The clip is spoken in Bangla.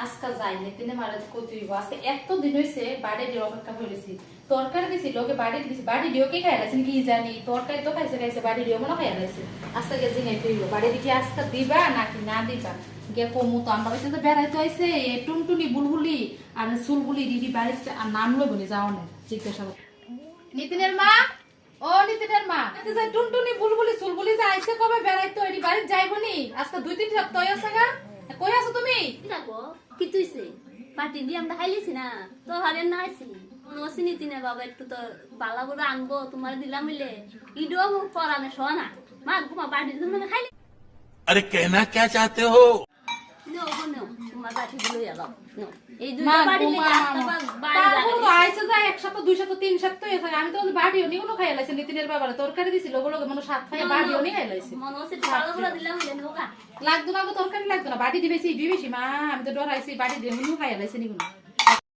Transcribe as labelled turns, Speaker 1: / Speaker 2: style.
Speaker 1: আজকা যাই নিতিনে মারা কত হইব আজকে এত দিন হইছে বাড়ি দিয়ে অপেক্ষা করেছি তরকারি দিছি লোকে বাড়ি দিছি বাড়ি দিও কি খাইলাছেন কি জানি তরকারি তো খাইছে বাড়ি দিও মনে খাইলাছে আজকে গেছি নাই কইব বাড়ি দিকে আজকে দিবা নাকি না দিবা গে কমু তো আমরা হইছে বেড়াইতে আইছে এই টুনটুনি বুলবুলি আর সুলবুলি দিদি বাড়িতে আর নাম লই বনি যাও না জিজ্ঞাসা নিতিনের মা ও নিতিনের মা এতে যে টুনটুনি বুলবুলি সুলবুলি যে আইছে কবে বেড়াইতে ওই বাড়ি যাইবনি আজকে 2-3 সপ্তাহ হইছে গা কই আছো তুমি
Speaker 2: দেখো কি তুইছে পার্টি দিয়ে আমরা খাইলিছি না তো হারে না আইছি নসিনি তিনে বাবা একটু তো বালা করে আনবো তোমার দিলাম মিলে ইডো পরামে শোনা মা ঘুমা পার্টি তুমি খাইলি
Speaker 3: अरे कहना क्या चाहते हो
Speaker 2: নো নো তোমার পার্টি গুলো এলাও নো এই
Speaker 1: মা
Speaker 2: দুইটা পার্টি লেগে আসতে বাড়ি
Speaker 1: তারপর তো আইছে যায় এক সপ্তাহ 2 সপ্তাহ 3 সপ্তাহ হইছে আমি তো বাড়িও নি কোনো খাইলাছে নিতিনের বাবার তরকারি দিছিল ওগুলো মানে সাত খাই বাড়িও নি খাইলাছে
Speaker 2: মনে হচ্ছে ভালো করে দিলাম মিলে নোকা
Speaker 1: লাগতো না তরকারি লাগতো না বাড়ি দিবেছি মা আমি তো ডরাইছি বাড়ি দিয়ে খাইলাছে নি কোনো